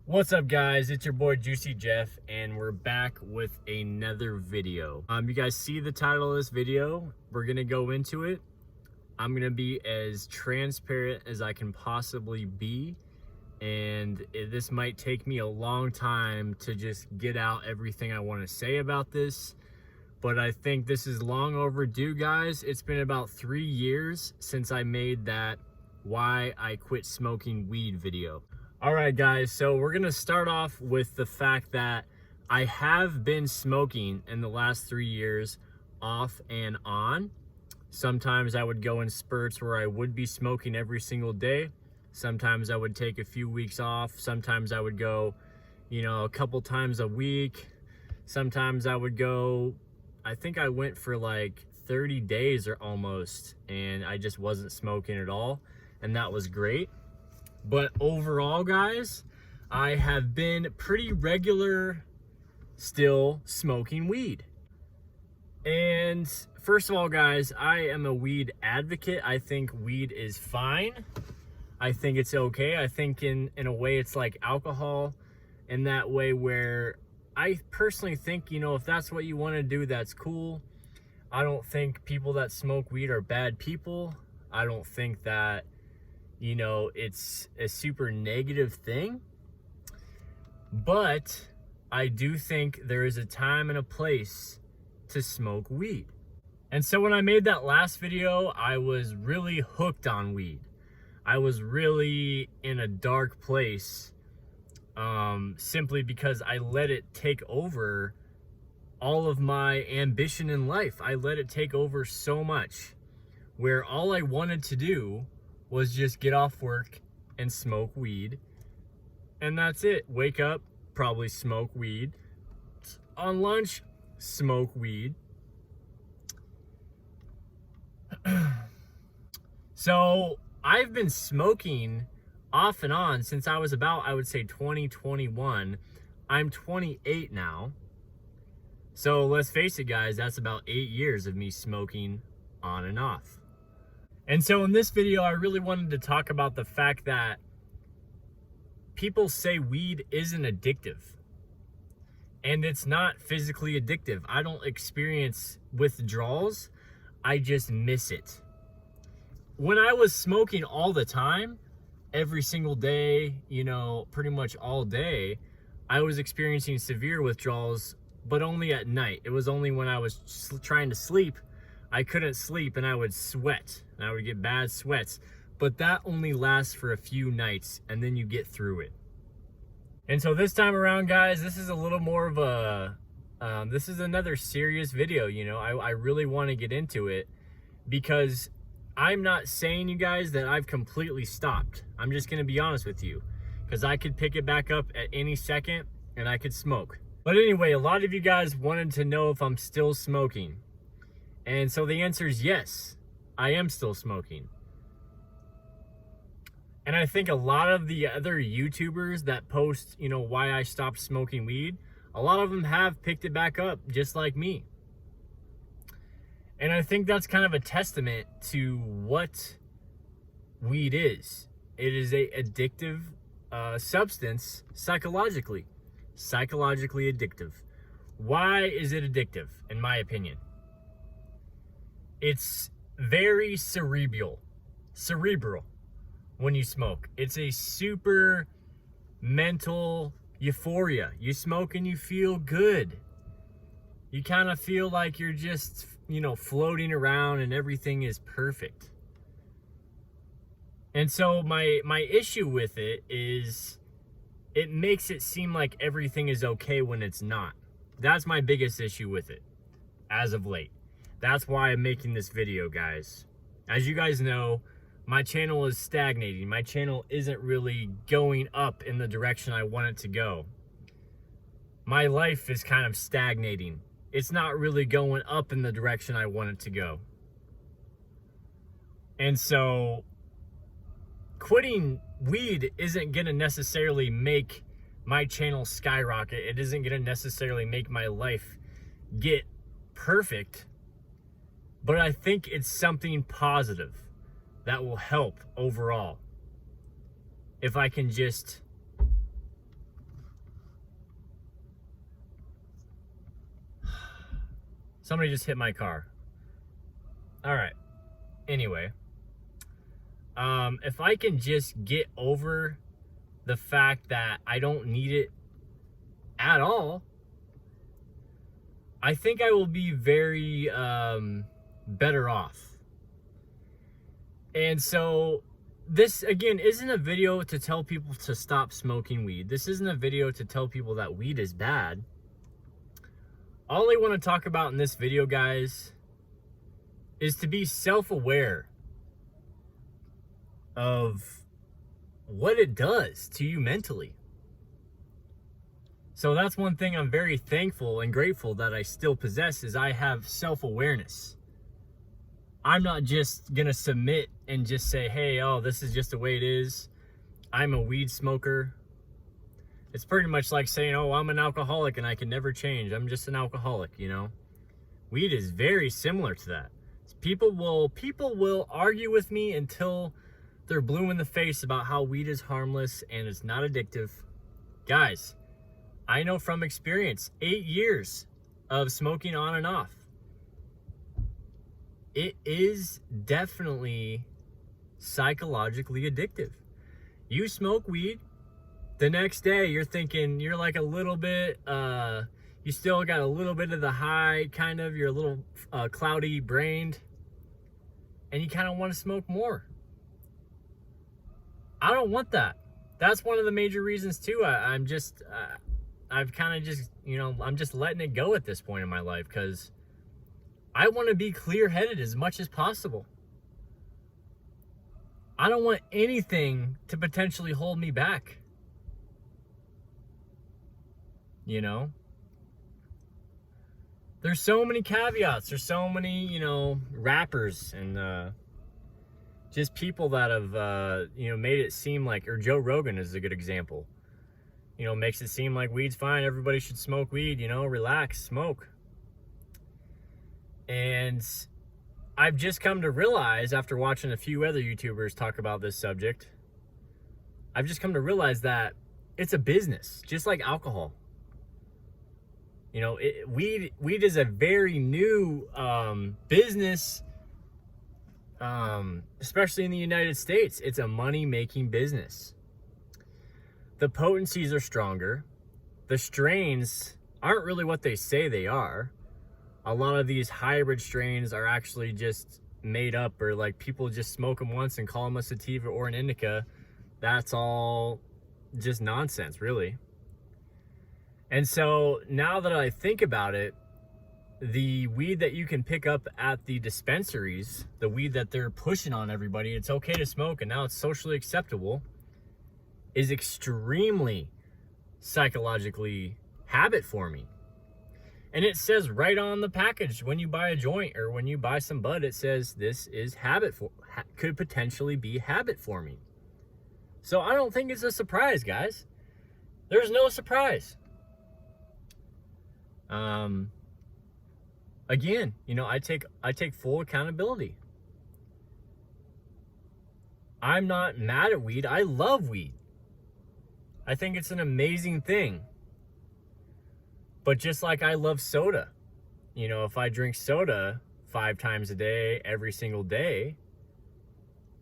What's up, guys? It's your boy Juicy Jeff, and we're back with another video. You guys see the title of this video. We're gonna go into it. I'm gonna be as transparent as I can possibly be, and this might take me a long time to just get out everything I want to say about this, but I think this is long overdue, guys. It's been about 3 years since I made that why I quit smoking weed video. All right, guys, so we're gonna start off with the fact that I have been smoking in the last 3 years off and on. Sometimes I would go in spurts where I would be smoking every single day. Sometimes I would take a few weeks off. Sometimes I would go, a couple times a week. Sometimes I would go, I think I went for like 30 days or almost, and I just wasn't smoking at all, and that was great. But overall, guys, I have been pretty regular still smoking weed. And first of all, guys, I am a weed advocate. I think weed is fine. I think it's okay. I think in a way it's like alcohol, in that way where I personally think, if that's what you want to do, that's cool. I don't think people that smoke weed are bad people. I don't think that, it's a super negative thing. But I do think there is a time and a place to smoke weed. And so when I made that last video, I was really hooked on weed. I was really in a dark place, simply because I let it take over all of my ambition in life. I let it take over so much, where all I wanted to do was just get off work and smoke weed. And that's it. Wake up, probably smoke weed. On lunch, smoke weed. So I've been smoking off and on since I was about, I would say, 2021. I'm 28 now. So let's face it, guys, that's about 8 years of me smoking on and off. And so in this video, I really wanted to talk about the fact that people say weed isn't addictive. And it's not physically addictive. I don't experience withdrawals. I just miss it. When I was smoking all the time, every single day, pretty much all day, I was experiencing severe withdrawals, but only at night. It was only when I was trying to sleep, I couldn't sleep and I would sweat and I would get bad sweats, but that only lasts for a few nights and then you get through it. And so this time around, guys, this is a little more of a, this is another serious video. I really want to get into it because I'm not saying, you guys, that I've completely stopped. I'm just going to be honest with you, because I could pick it back up at any second and I could smoke. But anyway, a lot of you guys wanted to know if I'm still smoking. And so the answer is yes, I am still smoking. And I think a lot of the other YouTubers that post, why I stopped smoking weed, a lot of them have picked it back up just like me. And I think that's kind of a testament to what weed is. It is a addictive substance psychologically addictive. Why is it addictive, in my opinion? It's very cerebral when you smoke. It's a super mental euphoria. You smoke and you feel good. You kind of feel like you're just, floating around and everything is perfect. And so my issue with it is it makes it seem like everything is okay when it's not. That's my biggest issue with it as of late. That's why I'm making this video, guys. As you guys know, my channel is stagnating. My channel isn't really going up in the direction I want it to go. My life is kind of stagnating. It's not really going up in the direction I want it to go. And so quitting weed isn't going to necessarily make my channel skyrocket. It isn't going to necessarily make my life get perfect. But I think it's something positive that will help overall. If I can just Somebody just hit my car. All right. Anyway, if I can just get over the fact that I don't need it at all, I think I will be very better off. And so this, again, isn't a video to tell people to stop smoking weed. This isn't a video to tell people that weed is bad. All I want to talk about in this video, guys, is to be self-aware of what it does to you mentally. So that's one thing I'm very thankful and grateful that I still possess, is I have self-awareness. I'm not just gonna submit and just say, hey, oh, this is just the way it is. I'm a weed smoker. It's pretty much like saying, oh, I'm an alcoholic and I can never change. I'm just an alcoholic, you know? Weed is very similar to that. People will argue with me until they're blue in the face about how weed is harmless and it's not addictive. Guys, I know from experience, 8 years of smoking on and off. It is definitely psychologically addictive. You smoke weed, the next day you're thinking, you're like a little bit, you still got a little bit of the high, kind of, you're a little cloudy brained, and you kind of want to smoke more. I don't want that. That's one of the major reasons too. I've kind of just, you know, I'm just letting it go at this point in my life, because I want to be clear-headed as much as possible. I don't want anything to potentially hold me back. You know? There's so many caveats. There's so many, you know, rappers and just people that have, you know, made it seem like, or Joe Rogan is a good example. You know, makes it seem like weed's fine. Everybody should smoke weed, you know, relax, smoke. And I've just come to realize, after watching a few other YouTubers talk about this subject, I've just come to realize that it's a business, just like alcohol. You know, weed is a very new business, especially in the United States. It's a money-making business. The potencies are stronger. The strains aren't really what they say they are. A lot of these hybrid strains are actually just made up, or like people just smoke them once and call them a sativa or an indica. That's all just nonsense, really. And so now that I think about it, the weed that you can pick up at the dispensaries, the weed that they're pushing on everybody, it's okay to smoke and now it's socially acceptable, is extremely psychologically habit forming. And it says right on the package, when you buy a joint or when you buy some bud, it says this is could potentially be habit forming. So I don't think it's a surprise, guys. There's no surprise. Again, you know, I take full accountability. I'm not mad at weed. I love weed. I think it's an amazing thing. But just like I love soda, you know, if I drink soda 5 times a day, every single day,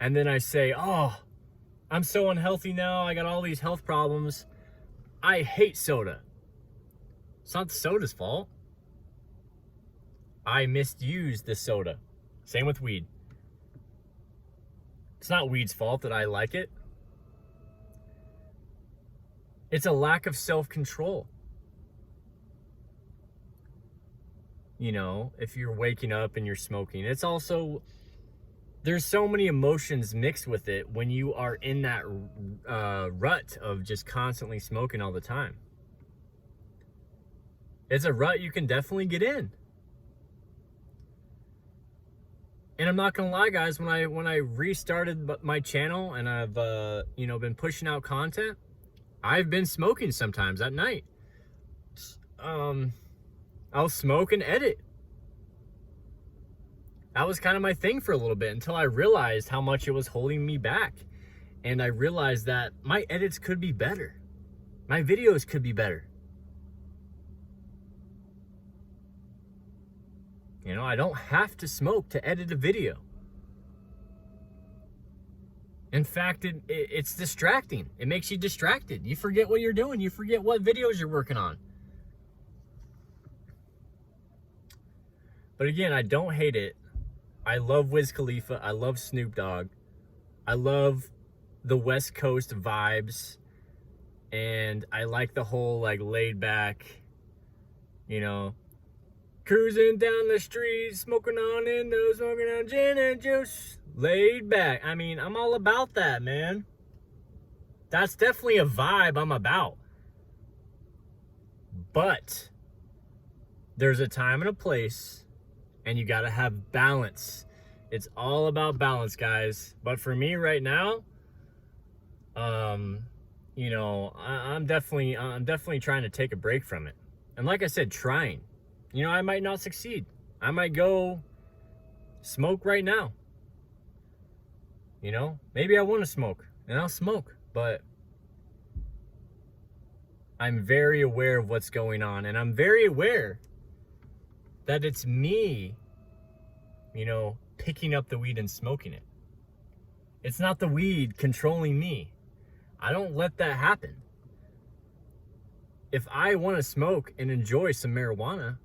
and then I say, oh, I'm so unhealthy now, I got all these health problems, I hate soda. It's not the soda's fault. I misused the soda. Same with weed. It's not weed's fault that I like it. It's a lack of self-control. You know, if you're waking up and you're smoking, it's also, there's so many emotions mixed with it when you are in that rut of just constantly smoking all the time. It's a rut you can definitely get in. And I'm not gonna lie, guys, when I restarted my channel and I've you know, been pushing out content, I've been smoking sometimes at night. I'll smoke and edit. That was kind of my thing for a little bit, until I realized how much it was holding me back. And I realized that my edits could be better. My videos could be better. know, I don't have to smoke to edit a video. In fact, it's distracting. It makes you distracted. You forget what you're doing. You forget what videos you're working on. But again, I don't hate it. I love Wiz Khalifa. I love Snoop Dogg. I love the West Coast vibes. And I like the whole like laid back, you know, cruising down the street, smoking on Indo, smoking on gin and juice, laid back. I mean, I'm all about that, man. That's definitely a vibe I'm about. But there's a time and a place, and you gotta have balance. It's all about balance, guys. But for me right now, you know, I'm definitely trying to take a break from it. And like I said, trying. You know, I might not succeed. I might go smoke right now. You know, maybe I want to smoke, and I'll smoke. But I'm very aware of what's going on, and I'm very aware that it's me, you know, picking up the weed and smoking it. It's not the weed controlling me. I don't let that happen. If I want to smoke and enjoy some marijuana,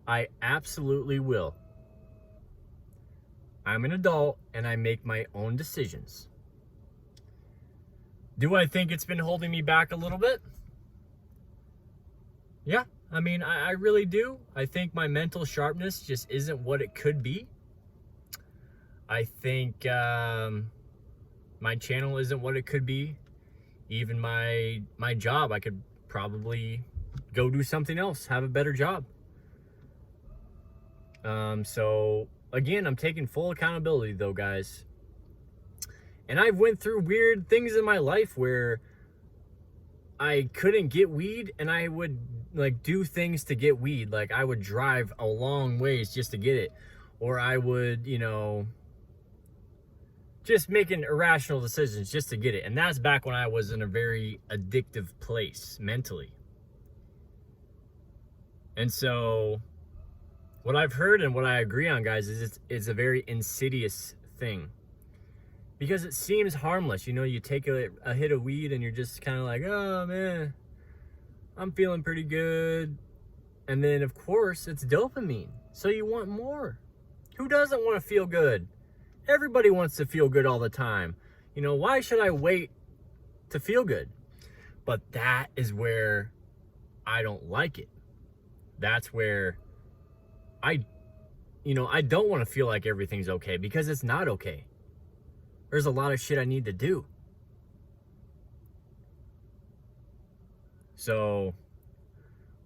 I absolutely will. I'm an adult and I make my own decisions. Do I think it's been holding me back a little bit? Yeah, I mean, I really do. I think my mental sharpness just isn't what it could be. I think my channel isn't what it could be. Even my job, I could probably go do something else, have a better job. So again, I'm taking full accountability though, guys. And I've went through weird things in my life where I couldn't get weed, and I would like do things to get weed. Like I would drive a long ways just to get it, or I would, you know, just making irrational decisions just to get it. And that's back when I was in a very addictive place mentally. And so what I've heard and what I agree on, guys, is it's a very insidious thing. Because it seems harmless. You know, you take a hit of weed and you're just kind of like, oh man, I'm feeling pretty good. And then of course it's dopamine. So you want more. Who doesn't want to feel good? Everybody wants to feel good all the time. You know, why should I wait to feel good? But that is where I don't like it. That's where I don't want to feel like everything's okay, because it's not okay. There's a lot of shit I need to do. So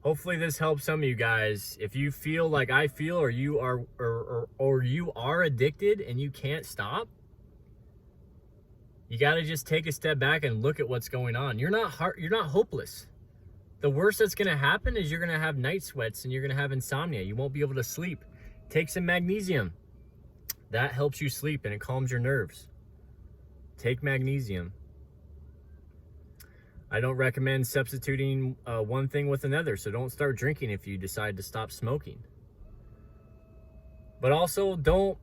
hopefully this helps some of you guys. If you feel like I feel, or you are addicted and you can't stop, you got to just take a step back and look at what's going on. You're not hopeless. The worst that's going to happen is you're going to have night sweats and you're going to have insomnia. You won't be able to sleep. Take some magnesium. That helps you sleep and it calms your nerves. Take magnesium. I don't recommend substituting one thing with another, so don't start drinking if you decide to stop smoking. But also don't,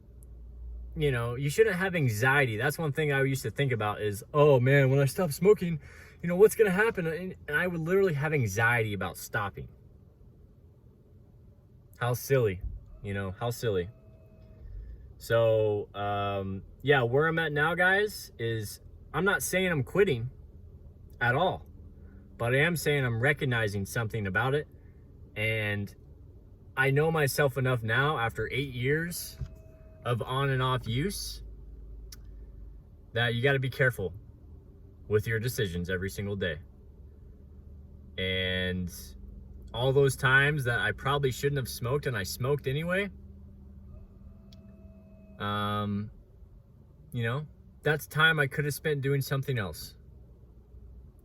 you know, you shouldn't have anxiety. That's one thing I used to think about is, oh man, when I stop smoking, you know, what's going to happen? And I would literally have anxiety about stopping. How silly, you know, how silly. So, yeah, where I'm at now, guys, is I'm not saying I'm quitting at all, but I am saying I'm recognizing something about it. And I know myself enough now, after 8 years of on and off use, that you got to be careful with your decisions every single day. And all those times that I probably shouldn't have smoked and I smoked anyway, you know, that's time I could have spent doing something else.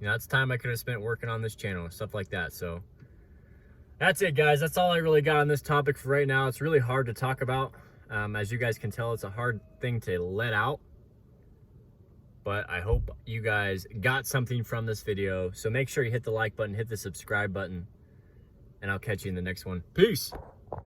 You know, that's time I could have spent working on this channel and stuff like that. So that's it, guys. That's all I really got on this topic for right now. It's really hard to talk about. As you guys can tell, it's a hard thing to let out. But I hope you guys got something from this video. So make sure you hit the like button, hit the subscribe button, and I'll catch you in the next one. Peace.